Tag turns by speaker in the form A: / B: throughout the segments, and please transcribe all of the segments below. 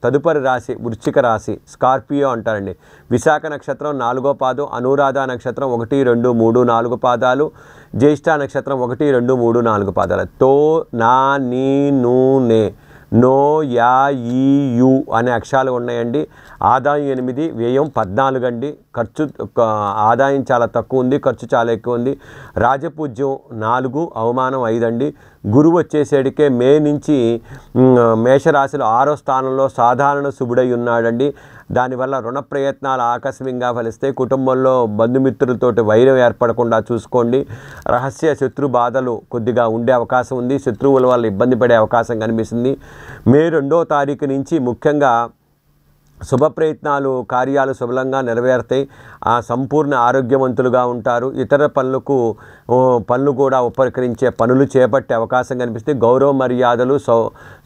A: తదుపరి రాశి వృశ్చిక రాశి, స్కార్పియో అంటారండి. విశాఖ నక్షత్రం 4వ పాదం, అనురాధ నక్షత్రం 1, 2, 3, 4 పాదాలు, జ్యేష్ఠ నక్షత్రం 1, 2, 3, 4 పాదాలు. తో, నా, నీ, ను, నే, నో, యా, ఈ, యు అనే అక్షరాలు ఉన్నాయండి. ఆదాయం 8, వ్యయం 14 అండి. ఆదాయం చాలా తక్కువ ఉంది, ఖర్చు చాలా ఎక్కువ ఉంది. రాజపూజ్యం 4, అవమానం 5 అండి. గురువు వచ్చేసేటికే మే నుంచి మేషరాశిలో 6వ స్థానంలో సాధారణ శుభుడై ఉన్నాడండి. దానివల్ల రుణ ప్రయత్నాలు ఆకస్మికంగా ఫలిస్తే కుటుంబంలో బంధుమిత్రులతోటి వైరం ఏర్పడకుండా చూసుకోండి. రహస్య శత్రు బాధలు కొద్దిగా ఉండే అవకాశం ఉంది. శత్రువుల వల్ల ఇబ్బంది పడే అవకాశం కనిపిస్తుంది. మే 2వ తారీఖు నుంచి ముఖ్యంగా శుభ ప్రయత్నాలు, కార్యాలు శుభలంగా నెరవేరుతాయి. సంపూర్ణ ఆరోగ్యవంతులుగా ఉంటారు. ఇతర పనులు కూడా ఉపకరించే పనులు చేపట్టే అవకాశం కనిపిస్తుంది. గౌరవ మర్యాదలు,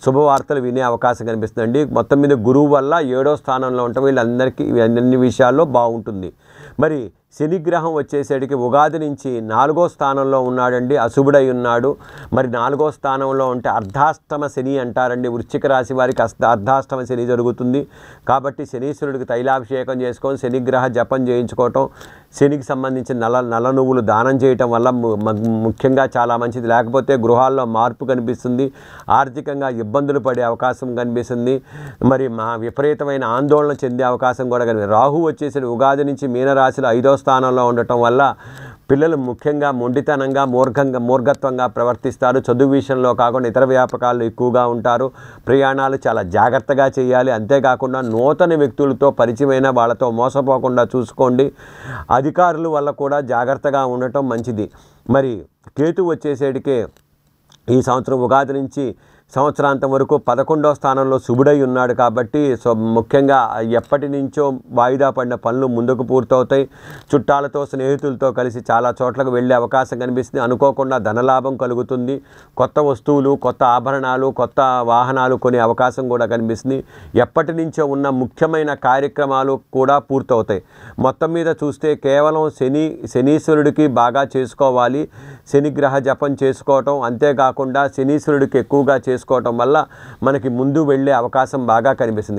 A: శుభవార్తలు వినే అవకాశం కనిపిస్తుందండి. మొత్తం మీద గురువు వల్ల 7వ స్థానంలో ఉంటాం. వీళ్ళందరికీ అన్ని విషయాల్లో బాగుంటుంది. మరి శనిగ్రహం వచ్చేసరికి ఉగాది నుంచి 4వ స్థానంలో ఉన్నాడండి, అశుభుడై ఉన్నాడు. మరి 4వ స్థానంలో ఉంటే అర్ధాష్టమ శని అంటారండి. వృశ్చిక రాశి వారికి అర్ధాష్టమ శని జరుగుతుంది. కాబట్టి శనీశ్వరుడికి తైలాభిషేకం చేసుకొని శనిగ్రహ జపం చేయించుకోవటం, శనికి సంబంధించిన నల్ల నువ్వులు దానం చేయటం వల్ల ముఖ్యంగా చాలా మంచిది. లేకపోతే గృహాల్లో మార్పు కనిపిస్తుంది, ఆర్థికంగా ఇబ్బందులు పడే అవకాశం కనిపిస్తుంది. మరి విపరీతమైన ఆందోళన చెందే అవకాశం కూడా కనిపిస్తుంది. రాహు వచ్చేసి ఉగాది నుంచి మీనరాశిలో 5వ స్థానంలో ఉండటం వల్ల పిల్లలు ముఖ్యంగా మొండితనంగా మూర్ఘత్వంగా ప్రవర్తిస్తారు. చదువు విషయంలో కాకుండా ఇతర వ్యాపకాలు ఎక్కువగా ఉంటారు. ప్రయాణాలు చాలా జాగ్రత్తగా చేయాలి. అంతేకాకుండా నూతన వ్యక్తులతో పరిచయమైన వాళ్ళతో మోసపోకుండా చూసుకోండి. అధికారుల వల్ల కూడా జాగ్రత్తగా ఉండటం మంచిది. మరి కేతు వచ్చేసేటికే ఈ సంవత్సరం ఉగాది నుంచి సంవత్సరాంతం వరకు 11వ స్థానంలో శుభుడై ఉన్నాడు. కాబట్టి ముఖ్యంగా ఎప్పటి నుంచో వాయిదా పడిన పనులు ముందుకు పూర్తవుతాయి. చుట్టాలతో, స్నేహితులతో కలిసి చాలా చోట్లకు వెళ్ళే అవకాశం కనిపిస్తుంది. అనుకోకుండా ధనలాభం కలుగుతుంది. కొత్త వస్తువులు, కొత్త ఆభరణాలు, కొత్త వాహనాలు కొనే అవకాశం కూడా కనిపిస్తుంది. ఎప్పటి నుంచో ఉన్న ముఖ్యమైన కార్యక్రమాలు కూడా పూర్తవుతాయి. మొత్తం మీద చూస్తే కేవలం శనీశ్వరుడికి బాగా చేసుకోవాలి. శనిగ్రహ జపం చేసుకోవటం, అంతేకాకుండా శనీశ్వరుడికి ఎక్కువగా చేసుకోవటం వల్ల మనకి ముందు వెళ్ళే అవకాశం బాగా కనిపిస్తుంది.